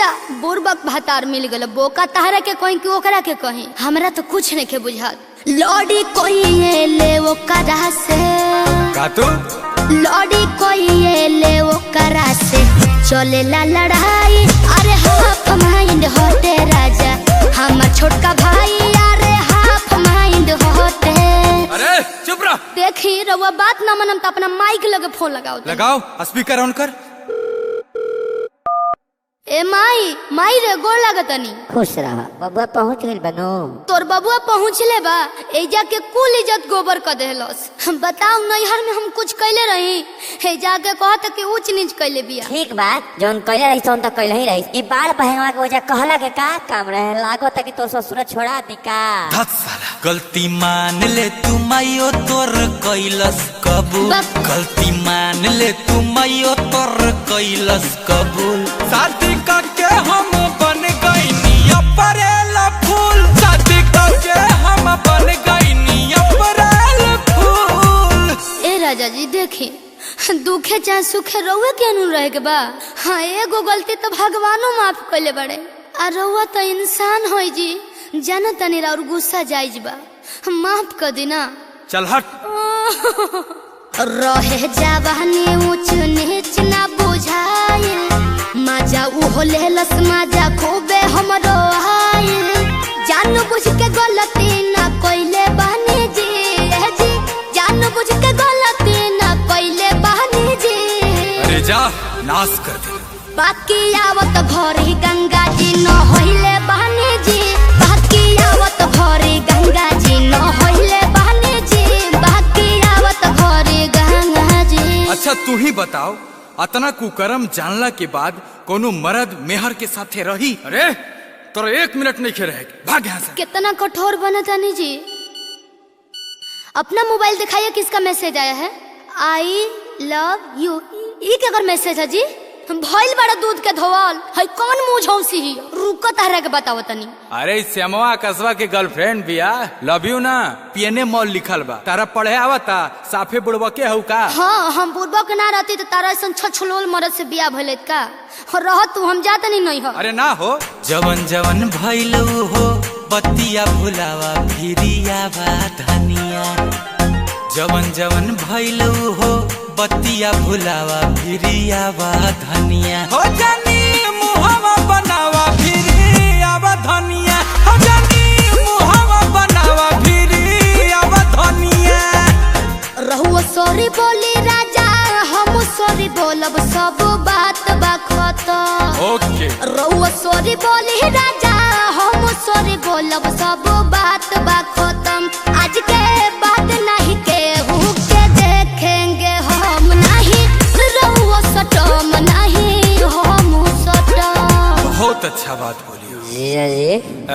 जा बुरबक भातार मिल गल बोका तहरा के कहीं कि ओकरा के कहीं हमरा तो कुछ नहीं के बुझात लौड़ी कोई ले ओकरा से का तू लौड़ी कोई ले ओकरा से चले ला लड़ाई अरे हाफ माइंड होते राजा हमर छोटका भाई अरे हाफ माइंड होते। अरे चुप रह। देखी रउआ बात ना मनम तो अपना माइक लगे फोन लगाओ स्पीकर ऑन कर। ए माई रे गोड़ लागतनी खुश रहा बबुआ पहुँच गइल बनो। तोर बबुआ पहुँचले बा एजा के कुल इज्जत गोबर कर देहलस। बताओ नैहर में हम कुछ कैले रही हे जाके कहत कि ऊंच नीच कैले बिया। ठीक बात जोन कहले रही सोन तो कहले ही रही ई बार पहनवा के वजह कहला के का काम रहे लागो तक तो ससुर छोड़ा दी का। गलती मान ले तू माइयो तोर कैलस कबूल गलती मान ले तू माइयो तोर कैलस कबूल शादी करके हम बन गइनी अप्रैल फूल शादी करके हम बन गइनी अप्रैल फूल। ए राजा जी देखी दुखे चाहे सुखे रउए के अनु रहे के बा। हाँ एगो गलती तो भगवानो माफ कैले बड़े आ रउआ तो इंसान होई जी जाना तनी और गुस्सा जायज बा माफ कर देना। चल हट। रहे जवानी ऊंच नीच ना बुझाइल मजा उहो लेलस मजा खूबे हमरो आइल जान बुझ के गलती ना कइले बहनी जी जान बुझ के गलती ना कइले बहनी जी। अरे जा नाश कर दे। बाकी आवत भरी गंगा जी न होइले बहनी जी बाकी आवत भरी गंगा जी न होइले बहनी जी बाकी आवत भरी गंगा जी। अच्छा तू ही बताओ अतना कुकर्म जानला के बाद कोनो मर्द मेहर के साथे रही। अरे तोरा 1 मिनट नहीं खे रहेगी भाग यहाँ से। कितना कठोर बना तानी जी। अपना मोबाइल दिखाइए किसका मैसेज आया है। आई लव यू ये क्या मैसेज है जी भइल बड़ा दूध के धोवल है कौन मुंह झौसी ही रुको तहरा के बताओ तनी। अरे श्यामवा कसवा के गर्लफ्रेंड बिया लव यू ना पीएनए मॉल लिखल बा तारा पढ़े आवता साफे बुड़वा के हउ का। हाँ हम बुढ़बा के ना रहती तो तारा ऐसा छछलोल मरद से बिया भइल का और रह तू हम जात नहीं हो। अरे ना हो जवन जवन भइल हो बतिया भुलावा फिरिया बा धनिया जवन जवन भइल हो बतिया भुलावा फिरिया बा धनिया हो जानी मुहावा बनावा फिरिया बा धनिया हो जानी मुहावा बनावा फिरिया बा धनिया। रहुआ सॉरी बोली राजा हम सॉरी बोलब सब बात बाखत ओके रहुआ सॉरी बोली राजा हम सॉरी बोलब सब बात बाखतम आज के बात नहीं केहू के देखेंगे हम नहीं रहुआ सटम नहीं हम सटम। बहुत अच्छा बात बोली जी जी।